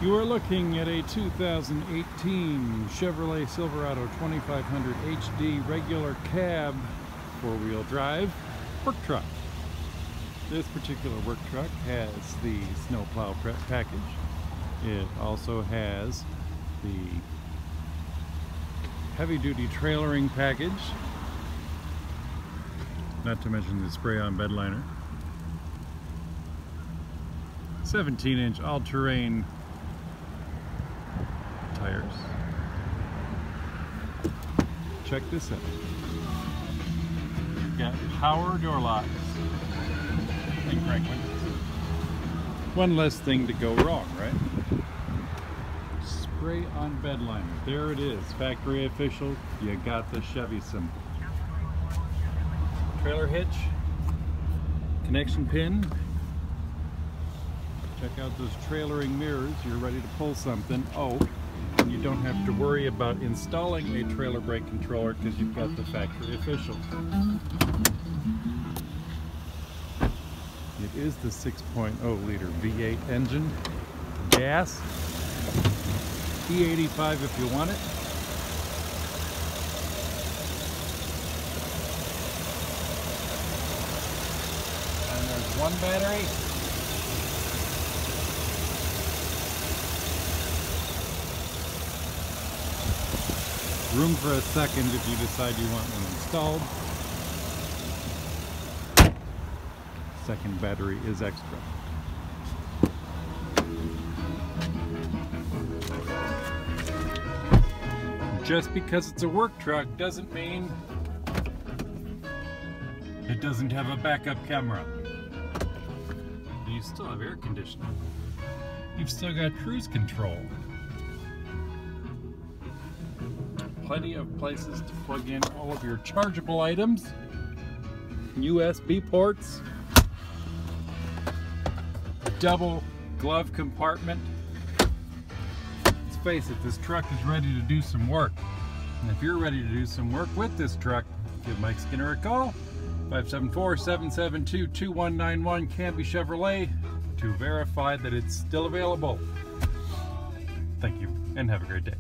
You are looking at a 2018 Chevrolet Silverado 2500HD regular cab, four-wheel drive work truck. This particular work truck has the snow plow prep package. It also has the heavy-duty trailering package, not to mention the spray-on bedliner. 17-inch all-terrain tires. Check this out. You've got power door locks and crank windows. One less thing to go wrong, right? Spray on bedliner. There it is. Factory official. You got the Chevy symbol. Trailer hitch. Connection pin. Check out those trailering mirrors. You're ready to pull something. Oh, and you don't have to worry about installing a trailer brake controller because you've got the factory official. It is the 6.0 liter V8 engine, gas, E85 if you want it. And there's one battery. Room for a second if you decide you want one installed. Second battery is extra. Just because it's a work truck doesn't mean it doesn't have a backup camera. You still have air conditioning. You've still got cruise control. Plenty of places to plug in all of your chargeable items, USB ports, double glove compartment. Let's face it, this truck is ready to do some work. And if you're ready to do some work with this truck, give Mike Skinner a call, 574-772-2191 Cambe Chevrolet, to verify that it's still available. Thank you and have a great day.